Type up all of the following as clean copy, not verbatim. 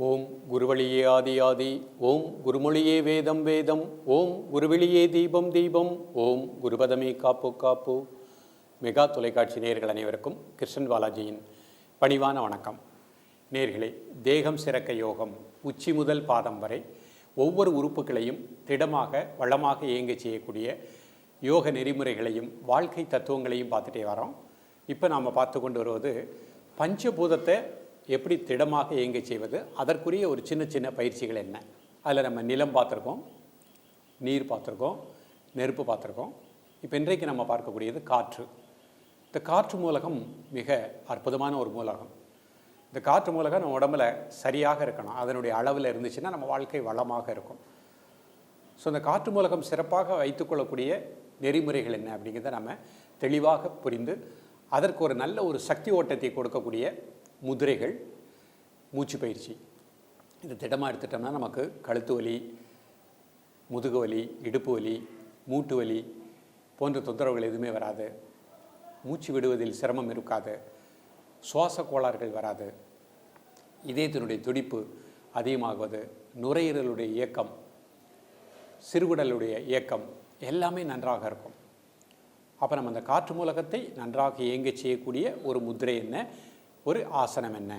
ஓம் குருவழியே ஆதி ஆதி, ஓம் குருமொழியே வேதம் வேதம், ஓம் குருவெளியே தீபம் தீபம், ஓம் குருபதமே காப்பு காப்பு. மெகா தொலைக்காட்சி நேயர்கள் அனைவருக்கும் கிருஷ்ணன் பாலாஜியின் பணிவான வணக்கம். நேயர்களே, தேகம் சிறக்க யோகம் உச்சி முதல் பாதம் வரை ஒவ்வொரு உறுப்புகளையும் திடமாக வளமாக இயங்க செய்யக்கூடிய யோக நெறிமுறைகளையும் வாழ்க்கை தத்துவங்களையும் பார்த்துட்டே வரோம். இப்போ நாம் பார்த்து கொண்டு வருவது பஞ்சபூதத்தை எப்படி திடமாக இயங்க செய்வது, அதற்குரிய ஒரு சின்ன சின்ன பயிற்சிகள் என்ன. அதில் நம்ம நிலம் பார்த்துருக்கோம், நீர் பார்த்துருக்கோம், நெருப்பு பார்த்துருக்கோம். இப்போ இன்றைக்கு நம்ம பார்க்கக்கூடியது காற்று. இந்த காற்று மூலகம் மிக அற்புதமான ஒரு மூலகம். இந்த காற்று மூலகம் நம்ம உடம்புல சரியாக இருக்கணும், அதனுடைய அளவில் இருந்துச்சுன்னா நம்ம வாழ்க்கை வளமாக இருக்கும். ஸோ இந்த காற்று மூலகம் சிறப்பாக வைத்துக்கொள்ளக்கூடிய நெறிமுறைகள் என்ன அப்படிங்கிறத நம்ம தெளிவாக புரிந்து அதற்கு ஒரு நல்ல ஒரு சக்தி ஓட்டத்தை கொடுக்கக்கூடிய முதிரைகள், மூச்சு பயிற்சி. இது திடமாக எடுத்துட்டோம்னா நமக்கு கழுத்து வலி, முதுகு வலி, இடுப்பு வலி, மூட்டு வலி போன்ற தொந்தரவுகள் எதுவுமே வராது. மூச்சு விடுவதில் சிரமம் இருக்காது, சுவாச கோளாறுகள் வராது, இதயத்தினுடைய துடிப்பு அதிகமாகுவது, நுரையீரலுடைய இயக்கம், சிறுகுடலுடைய இயக்கம் எல்லாமே நன்றாக இருக்கும். அப்போ நம்ம அந்த காற்று மூலகத்தை நன்றாக இயங்க செய்யக்கூடிய ஒரு முதிரை என்ன, ஒரு ஆசனம் என்ன,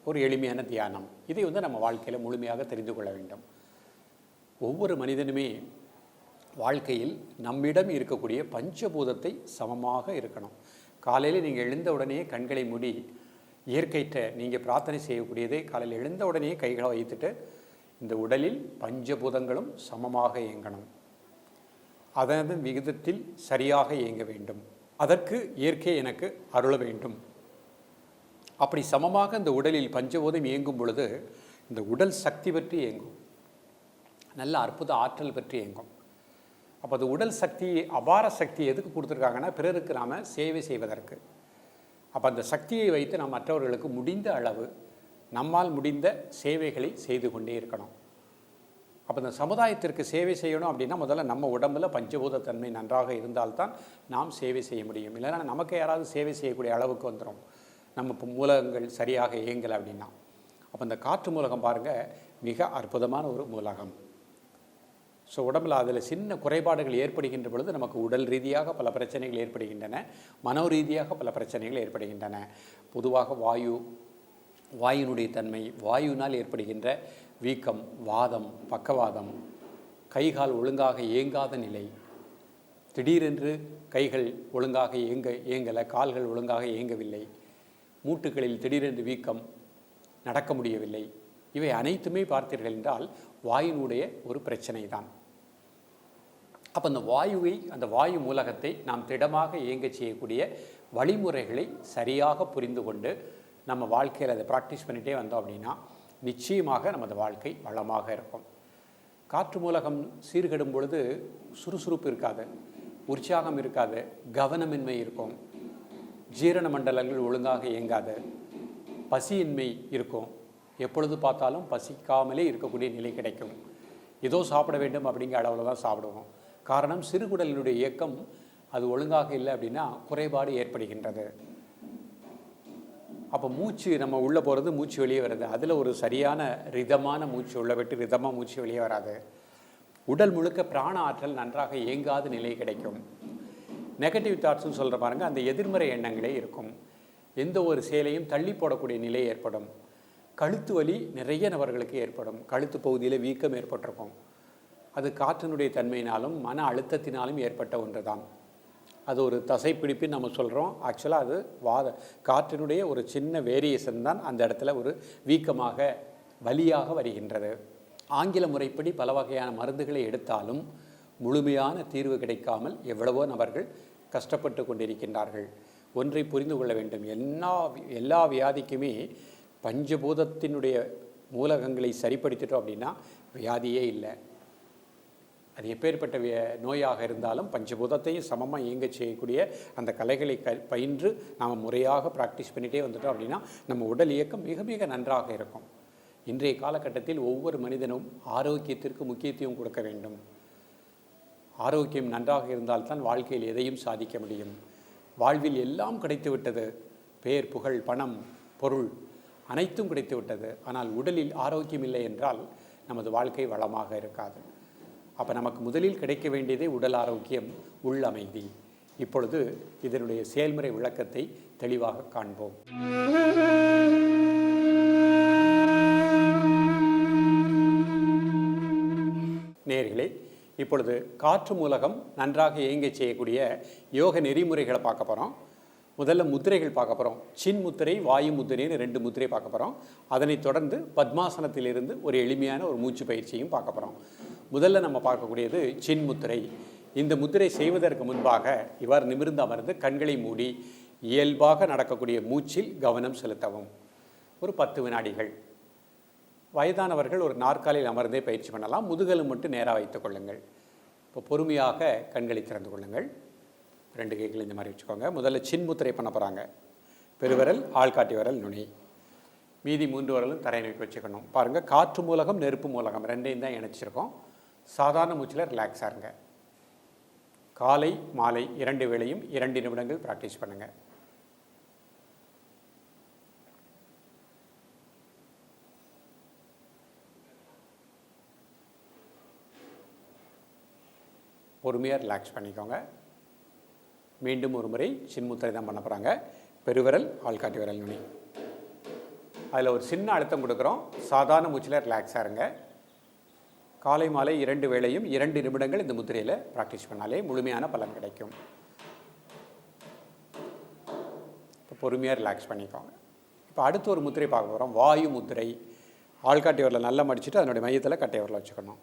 ஒரு எளிமையான தியானம், இதை நம்ம வாழ்க்கையில் முழுமையாக தெரிந்து கொள்ள வேண்டும். ஒவ்வொரு மனிதனுமே வாழ்க்கையில் நம்மிடம் இருக்கக்கூடிய பஞ்சபூதத்தை சமமாக இருக்கணும். காலையில் நீங்கள் எழுந்த உடனே கண்களை மூடி இயற்கையிட்ட நீங்கள் பிரார்த்தனை செய்யக்கூடியதே, காலையில் எழுந்த உடனே கைகளை வைத்துட்டு இந்த உடலில் பஞ்சபூதங்களும் சமமாக இயங்கணும், அதன் விகிதத்தில் சரியாக இயங்க வேண்டும், அதற்கு இயற்கை எனக்கு அருள வேண்டும். அப்படி சமமாக இந்த உடலில் பஞ்சபூதம் இயங்கும் பொழுது இந்த உடல் சக்தி பற்றி இயங்கும், நல்ல அற்புத ஆற்றல் பற்றி இயங்கும். அப்போ அது உடல் சக்தி, அபார சக்தி எதுக்கு கொடுத்துருக்காங்கன்னா பிறருக்கு நாம் சேவை செய்வதற்கு. அப்போ அந்த சக்தியை வைத்து நாம் மற்றவர்களுக்கு முடிந்த அளவு நம்மால் முடிந்த சேவைகளை செய்து கொண்டே இருக்கணும். அப்போ இந்த சமுதாயத்திற்கு சேவை செய்யணும் அப்படின்னா முதல்ல நம்ம உடம்பில் பஞ்சபூத தன்மை நன்றாக இருந்தால்தான் நாம் சேவை செய்ய முடியும். இல்லைன்னா நமக்கு யாராவது சேவை செய்யக்கூடிய அளவுக்கு வந்துடும், நம்ம இப்போ மூலகங்கள் சரியாக இயங்கலை அப்படின்னா. அப்போ இந்த காற்று மூலகம் பாருங்கள், மிக அற்புதமான ஒரு மூலகம். ஸோ உடம்பில் அதில் சின்ன குறைபாடுகள் ஏற்படுகின்ற பொழுது நமக்கு உடல் ரீதியாக பல பிரச்சனைகள் ஏற்படுகின்றன, மனோ ரீதியாக பல பிரச்சனைகள் ஏற்படுகின்றன. பொதுவாக வாயுனுடைய தன்மை, வாயுவினால் ஏற்படுகின்ற வீக்கம், வாதம், பக்கவாதம், கைகால் ஒழுங்காக இயங்காத நிலை, திடீரென்று கைகள் ஒழுங்காக இயங்கலை, கால்கள் ஒழுங்காக இயங்கவில்லை, மூட்டுகளில் திடீரென்று வீக்கம், நடக்க முடியவில்லை, இவை அனைத்துமே பார்த்தீர்கள் என்றால் வாயுனுடைய ஒரு பிரச்சனை தான். அப்போ அந்த வாயு மூலகத்தை நாம் திடமாக இயங்க செய்யக்கூடிய வழிமுறைகளை சரியாக புரிந்து கொண்டு நம்ம வாழ்க்கையில் அதை ப்ராக்டிஸ் பண்ணிகிட்டே வந்தோம் அப்படின்னா நிச்சயமாக நமது வாழ்க்கை வளமாக இருக்கும். காற்று மூலகம் சீர்கெடும் பொழுது சுறுசுறுப்பு இருக்காது, உற்சாகம் இருக்காது, கவனமின்மை இருக்கும், ஜீரண மண்டலங்கள் ஒழுங்காக இயங்காது, பசியின்மை இருக்கும், எப்பொழுது பார்த்தாலும் பசிக்காமலே இருக்கக்கூடிய நிலை கிடைக்கும். ஏதோ சாப்பிட வேண்டும் அப்படிங்கிற அளவில் தான் சாப்பிடுவோம். காரணம், சிறுகுடலினுடைய இயக்கம் அது ஒழுங்காக இல்லை அப்படின்னா குறைபாடு ஏற்படுகின்றது. அப்போ மூச்சு நம்ம உள்ளே போகிறது, மூச்சு வெளியே வருது, அதில் ஒரு சரியான ரிதமான மூச்சு உள்ள விட்டு ரிதமாக மூச்சு வெளியே வராது. உடல் முழுக்க பிராண ஆற்றல் நன்றாக இயங்காத நிலை கிடைக்கும். நெகட்டிவ் தாட்ஸ்ன்னு சொல்கிற பாருங்க, அந்த எதிர்மறை எண்ணங்களே இருக்கும். எந்த ஒரு செயலையும் தள்ளி போடக்கூடிய நிலை ஏற்படும். கழுத்து வலி நிறைய நபர்களுக்கு ஏற்படும், கழுத்து பகுதியில் வீக்கம் ஏற்பட்டிருக்கும். அது காற்றினுடைய தன்மையினாலும் மன அழுத்தத்தினாலும் ஏற்பட்ட ஒன்று தான். அது ஒரு தசைப்பிடிப்புன்னு நம்ம சொல்கிறோம், ஆக்சுவலாக அது காற்றினுடைய ஒரு சின்ன வேரியேஷன் தான் அந்த இடத்துல ஒரு வீக்கமாக வலியாக வருகின்றது. ஆங்கில முறைப்படி பல வகையான மருந்துகளை எடுத்தாலும் முழுமையான தீர்வு கிடைக்காமல் எவ்வளவோ நபர்கள் கஷ்டப்பட்டு கொண்டிருக்கின்றார்கள். ஒன்றை புரிந்து கொள்ள வேண்டும், எல்லா வியாதிக்குமே பஞ்சபூதத்தினுடைய மூலகங்களை சரிப்படுத்திட்டோம் அப்படின்னா வியாதியே இல்லை. அது எப்பேற்பட்ட நோயாக இருந்தாலும் பஞ்சபூதத்தையும் சமமாக இயங்க செய்யக்கூடிய அந்த கலைகளை பயின்று நாம் முறையாக ப்ராக்டிஸ் பண்ணிகிட்டே வந்துட்டோம் அப்படின்னா நம்ம உடல் இயக்கம் மிக மிக நன்றாக இருக்கும். இன்றைய காலகட்டத்தில் ஒவ்வொரு மனிதனும் ஆரோக்கியத்திற்கு முக்கியத்துவம் கொடுக்க வேண்டும். ஆரோக்கியம் நன்றாக இருந்தால்தான் வாழ்க்கையில் எதையும் சாதிக்க முடியும். வாழ்வில் எல்லாம் கிடைத்து விட்டது, பேர், புகழ், பணம், பொருள், அனைத்தும் கிடைத்து விட்டது, ஆனால் உடலில் ஆரோக்கியம் இல்லை என்றால் நமது வாழ்க்கை வளமாக இருக்காது. அப்போ நமக்கு முதலில் கிடைக்க வேண்டியதே உடல் ஆரோக்கியம், உள் அமைதி. இப்பொழுது இதனுடைய செயல்முறை விளக்கத்தை தெளிவாக காண்போம். நேயர்களே, இப்பொழுது காற்று மூலகம் நன்றாக இயங்க செய்யக்கூடிய யோக நெறிமுறைகளை பார்க்க போகிறோம். முதல்ல முத்திரைகள் பார்க்க போகிறோம். சின் முத்திரை, வாயு முத்திரைன்னு 2 முத்திரை பார்க்க போகிறோம். அதனைத் தொடர்ந்து பத்மாசனத்திலிருந்து ஒரு எளிமையான ஒரு மூச்சு பயிற்சியும் பார்க்க போகிறோம். முதல்ல நம்ம பார்க்கக்கூடியது சின் முத்திரை. இந்த முத்திரை செய்வதற்கு முன்பாக இவ்வாறு நிமிர்ந்து அமர்ந்து கண்களை மூடி இயல்பாக நடக்கக்கூடிய மூச்சில் கவனம் செலுத்தவும். ஒரு 10 வினாடிகள். வயதானவர்கள் ஒரு நாற்காலியில் அமர்ந்தே பயிற்சி பண்ணலாம். முதுகலும் மட்டும் நேராக வைத்துக் கொள்ளுங்கள். இப்போ பொறுமையாக கண்களை திறந்து கொள்ளுங்கள். 2 கைகள் இந்த மாதிரி வச்சுக்கோங்க. முதல்ல சின் முத்திரை பண்ண போகிறாங்க. பெருவிரல், ஆள்காட்டி விரல், நுனி, மீதி 3 விரலும் தரை நோக்கி வச்சுக்கணும். பாருங்கள், காற்று மூலகம், நெருப்பு மூலகம் 2ஐயும் தான் இணைச்சிருக்கோம். சாதாரண மூச்சில் ரிலாக்ஸாக இருங்க. காலை மாலை 2 வேளையும் 2 நிமிடங்கள் ப்ராக்டிஸ் பண்ணுங்கள். பொறுமையாக ரிலாக்ஸ் பண்ணிக்கோங்க. மீண்டும் ஒரு முறை சின்முத்திரை தான் பண்ண போகிறாங்க. பெருவிரல், ஆள்காட்டி விரல், நுனி. அதில் ஒரு சின்ன அழுத்தம் கொடுக்குறோம். சாதாரண மூச்சில் ரிலாக்ஸாக இருங்க. காலை மாலை 2 வேளையும் 2 நிமிடங்கள் இந்த முத்திரையில் ப்ராக்டிஸ் பண்ணாலே முழுமையான பலன் கிடைக்கும். இப்போ பொறுமையாக ரிலாக்ஸ் பண்ணிக்கோங்க. இப்போ அடுத்து ஒரு முத்திரை பார்க்க போகிறோம். வாயு முத்திரை. ஆள்காட்டி விரலை நல்லா மடிச்சுட்டு அதனுடைய மையத்தில் கட்டை விரலை வச்சுக்கணும்.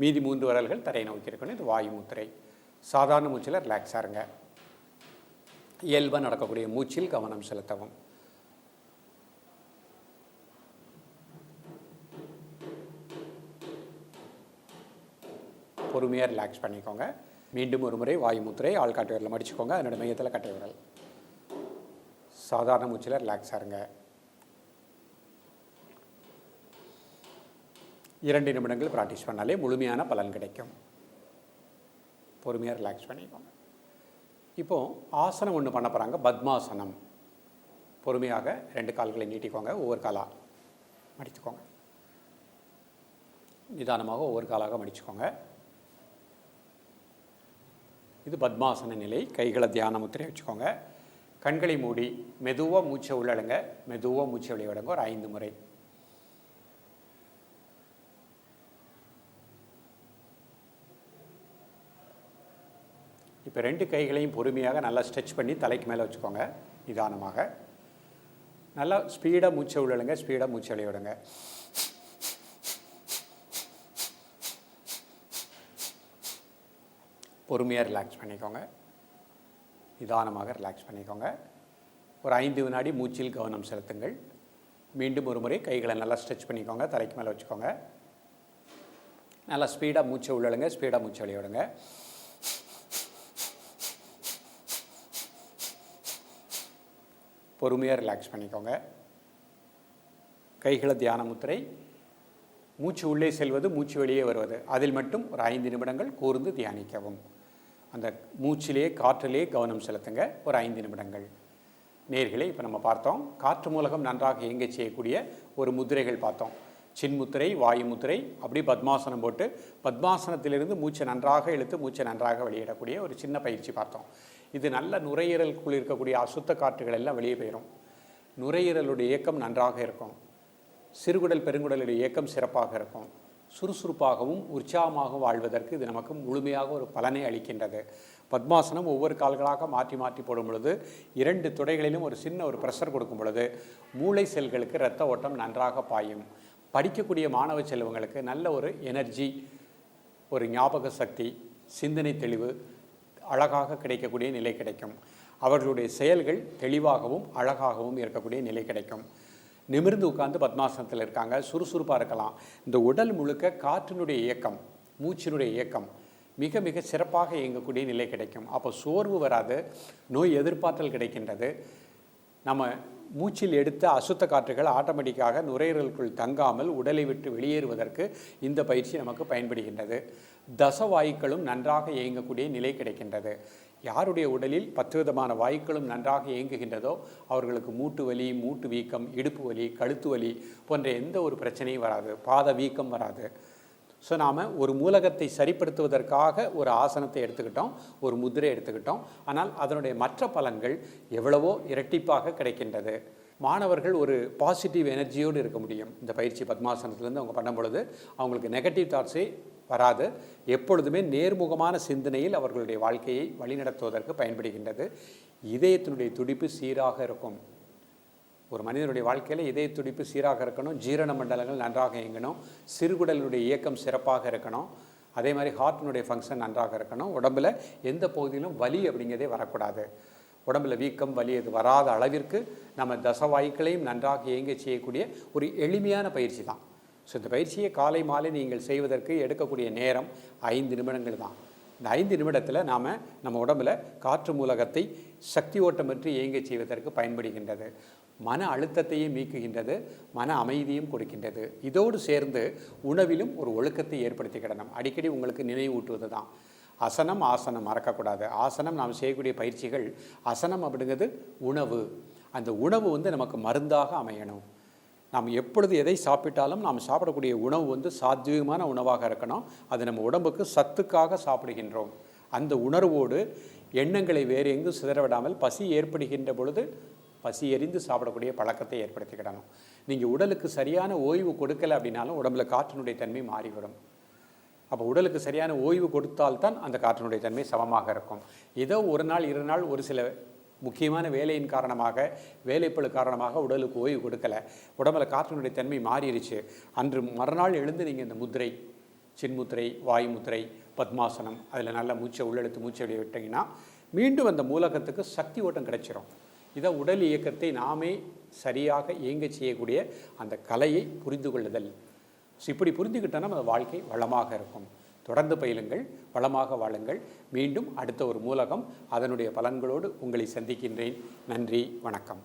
மீதி 3 விரல்கள் தரையை நோக்கி இருக்கணும். இது வாயு முத்திரை. சாதாரண மூச்சில் ரிலாக்ஸாக இருங்க. இயல்பாக நடக்கக்கூடிய மூச்சில் கவனம் செலுத்தவும். பொறுமையாக ரிலாக்ஸ் பண்ணிக்கோங்க. மீண்டும் ஒரு முறை வாயு முத்திரை. ஆள்காட்டி விரலை மடிச்சுக்கோங்க. அதனுடைய மையத்தில் கட்டை விரல். சாதாரண மூச்சில் ரிலாக்ஸாக இருங்க. 2 நிமிடங்கள் ப்ராக்டிஸ் பண்ணாலே முழுமையான பலன் கிடைக்கும். பொறுமையாக ரிலாக்ஸ் பண்ணிக்கோங்க. இப்போது ஆசனம் ஒன்று பண்ண போகிறாங்க. பத்மாசனம். பொறுமையாக 2 கால்களை நீட்டிக்கோங்க. ஒவ்வொரு காலாக மடித்துக்கோங்க. நிதானமாக ஒவ்வொரு காலாக மடிச்சுக்கோங்க. இது பத்மாசன நிலை. கைகளை தியான முத்திரை வச்சுக்கோங்க. கண்களை மூடி மெதுவாக மூச்சை உள்ளடங்க, மெதுவாக மூச்சை வெளியிடுங்க. ஒரு 5 முறை. இப்போ 2 கைகளையும் பொறுமையாக நல்லா ஸ்ட்ரெச் பண்ணி தலைக்கு மேலே வச்சுக்கோங்க. நிதானமாக நல்லா ஸ்பீடாக மூச்சை உள்ளடுங்க, ஸ்பீடாக மூச்சை வெளியிடுங்க. பொறுமையாக ரிலாக்ஸ் பண்ணிக்கோங்க. நிதானமாக ரிலாக்ஸ் பண்ணிக்கோங்க. ஒரு 5 வினாடி மூச்சில் கவனம் செலுத்துங்கள். மீண்டும் ஒரு முறை கைகளை நல்லா ஸ்ட்ரெச் பண்ணிக்கோங்க. தலைக்கு மேலே வச்சுக்கோங்க. நல்லா ஸ்பீடாக மூச்சை உள்ளடுங்க, ஸ்பீடாக மூச்சை வெளியிடுங்க. பொறுமையாக ரிலாக்ஸ் பண்ணிக்கோங்க. கைகளை தியான முத்திரை. மூச்சு உள்ளே செல்வது, மூச்சு வெளியே வருவது, அதில் மட்டும் ஒரு 5 நிமிடங்கள் கூர்ந்து தியானிக்கவும். அந்த மூச்சிலேயே காற்றிலே கவனம் செலுத்துங்க. ஒரு 5 நிமிடங்கள். நேயர்களே, இப்போ நம்ம பார்த்தோம் காற்று மூலகம் நன்றாக இயங்க செய்யக்கூடிய ஒரு முத்திரைகள் பார்த்தோம். சின்முத்திரை, வாயு முத்திரை, அப்படி பத்மாசனம் போட்டு பத்மாசனத்திலிருந்து மூச்சை நன்றாக இழுத்து மூச்சை நன்றாக வெளியிடக்கூடிய ஒரு சின்ன பயிற்சி பார்த்தோம். இது நல்ல நுரையீரலுக்குள் இருக்கக்கூடிய அசுத்த காற்றுகள் எல்லாம் வெளியே போயிடும். நுரையீரலுடைய இயக்கம் நன்றாக இருக்கும். சிறுகுடல் பெருங்குடலுடைய இயக்கம் சிறப்பாக இருக்கும். சுறுசுறுப்பாகவும் உற்சாகமாக வாழ்வதற்கு இது நமக்கு முழுமையாக ஒரு பலனை அளிக்கின்றது. பத்மாசனம் ஒவ்வொரு கால்களாக மாற்றி மாற்றி போடும் பொழுது 2 துடைகளிலும் ஒரு சின்ன ஒரு ப்ரெஷர் கொடுக்கும் பொழுது மூளை செல்களுக்கு இரத்த ஓட்டம் நன்றாக பாயும். படிக்கக்கூடிய மாணவ செல்வங்களுக்கு நல்ல ஒரு எனர்ஜி, ஒரு ஞாபக சக்தி, சிந்தனை தெளிவு அழகாக கிடைக்கக்கூடிய நிலை கிடைக்கும். அவர்களுடைய செயல்கள் தெளிவாகவும் அழகாகவும் இருக்கக்கூடிய நிலை கிடைக்கும். நிமிர்ந்து உட்கார்ந்து பத்மாசனத்தில் இருக்காங்க, சுறுசுறுப்பாக இருக்கலாம். இந்த உடல் முழுக்க காற்றினுடைய இயக்கம், மூச்சினுடைய இயக்கம் மிக மிக சிறப்பாக இயங்கக்கூடிய நிலை கிடைக்கும். அப்போ சோர்வு வராது, நோய் எதிர்ப்பாற்றல் கிடைக்கின்றது. நம்ம மூச்சில் எடுத்த அசுத்த காற்றுகள் ஆட்டோமேட்டிக்காக நுரையீரலுக்குள் தங்காமல் உடலை விட்டு வெளியேறுவதற்கு இந்த பயிற்சி நமக்கு பயன்படுகின்றது. தசவாயுக்களும் நன்றாக இயங்கக்கூடிய நிலை கிடைக்கின்றது. யாருடைய உடலில் 10 விதமான வாயுக்களும் நன்றாக இயங்குகின்றதோ அவர்களுக்கு மூட்டு வலி, மூட்டு வீக்கம், இடுப்பு வலி, கழுத்து வலி போன்ற எந்த ஒரு பிரச்சனையும் வராது, பாத வீக்கம் வராது. ஸோ நாம் ஒரு மூலகத்தை சரிப்படுத்துவதற்காக ஒரு ஆசனத்தை எடுத்துக்கிட்டோம், ஒரு முதிரை எடுத்துக்கிட்டோம். ஆனால் அதனுடைய மற்ற பலன்கள் எவ்வளவோ இரட்டிப்பாக கிடைக்கின்றது. மாணவர்கள் ஒரு பாசிட்டிவ் எனர்ஜியோடு இருக்க முடியும். இந்த பயிற்சி பத்மாசனத்திலேருந்து அவங்க பண்ணும் பொழுது அவங்களுக்கு நெகட்டிவ் தாட்ஸே வராது. எப்பொழுதுமே நேர்முகமான சிந்தனையில் அவர்களுடைய வாழ்க்கையை வழிநடத்துவதற்கு பயன்படுகின்றது. இதயத்தினுடைய துடிப்பு சீராக இருக்கும். ஒரு மனிதனுடைய வாழ்க்கையில் இதய துடிப்பு சீராக இருக்கணும், ஜீரண மண்டலங்கள் நன்றாக இயங்கணும், சிறுகுடலுடைய இயக்கம் சிறப்பாக இருக்கணும், அதே மாதிரி ஹார்ட்டினுடைய ஃபங்க்ஷன் நன்றாக இருக்கணும். உடம்பில் எந்த பகுதியிலும் வலி அப்படிங்கிறதே வரக்கூடாது. உடம்பில் வீக்கம், வலி இது வராத அளவிற்கு நம்ம தசவாயுக்களையும் நன்றாக இயங்க செய்யக்கூடிய ஒரு எளிமையான பயிற்சி தான். ஸோ இந்த பயிற்சியை காலை மாலை நீங்கள் செய்வதற்கு எடுக்கக்கூடிய நேரம் 5 நிமிடங்கள் தான். இந்த 5 நிமிடத்தில் நாம் நம்ம உடம்பில் காற்று மூலகத்தை சக்தி ஓட்டமற்றி இயங்க செய்வதற்கு பயன்படுகின்றது. மன அழுத்தத்தையும் நீக்குகின்றது, மன அமைதியும் கொடுக்கின்றது. இதோடு சேர்ந்து உணவிலும் ஒரு ஒழுக்கத்தை ஏற்படுத்திக்கிடணும். அடிக்கடி உங்களுக்கு நினைவூட்டுவது தான் அசனம், ஆசனம் மறக்கக்கூடாது. ஆசனம் நாம் செய்யக்கூடிய பயிற்சிகள், அசனம் அப்படிங்கிறது உணவு. அந்த உணவு நமக்கு மருந்தாக அமையணும். நாம் எப்பொழுது எதை சாப்பிட்டாலும் நாம் சாப்பிடக்கூடிய உணவு சாத்வீகமான உணவாக இருக்கணும். அது நம்ம உடம்புக்கு சத்துக்காக சாப்பிடுகின்றோம். அந்த உணர்வோடு எண்ணங்களை வேறு எங்கும் சிதறவிடாமல் பசி ஏற்படுகின்ற பொழுது பசி எறிந்து சாப்பிடக்கூடிய பழக்கத்தை ஏற்படுத்திக்கிடணும். நீங்கள் உடலுக்கு சரியான ஓய்வு கொடுக்கலை அப்படின்னாலும் உடம்புல காற்றினுடைய தன்மை மாறிவிடும். அப்போ உடலுக்கு சரியான ஓய்வு கொடுத்தால்தான் அந்த காற்றினுடைய தன்மை சமமாக இருக்கும். ஏதோ ஒரு நாள் 2 நாள் ஒரு சில முக்கியமான வேலையின் காரணமாக, வேலைப்பளு காரணமாக உடலுக்கு ஓய்வு கொடுக்கலை, உடம்புல காற்றினுடைய தன்மை மாறிடுச்சு, அன்று மறுநாள் எழுந்து நீங்கள் இந்த முத்திரை, சின்முத்திரை, வாயு முத்திரை, பத்மாசனம், அதில் நல்ல மூச்சை உள்ளெழுத்து மூச்சை வெளியே விட்டிங்கன்னா மீண்டும் அந்த மூலகத்துக்கு சக்தி ஓட்டம் கிடைச்சிரும். இதை உடல் இயக்கத்தை நாமே சரியாக இயங்க செய்யக்கூடிய அந்த கலையை புரிந்து கொள்ளுதல். ஸோ இப்படி புரிந்துக்கிட்டோன்னா அந்த வாழ்க்கை வளமாக இருக்கும். தொடர்ந்து பயிலுங்கள், வளமாக வாழுங்கள். மீண்டும் அடுத்த ஒரு மூலகம் அதனுடைய பலன்களோடு உங்களை சந்திக்கின்றேன். நன்றி, வணக்கம்.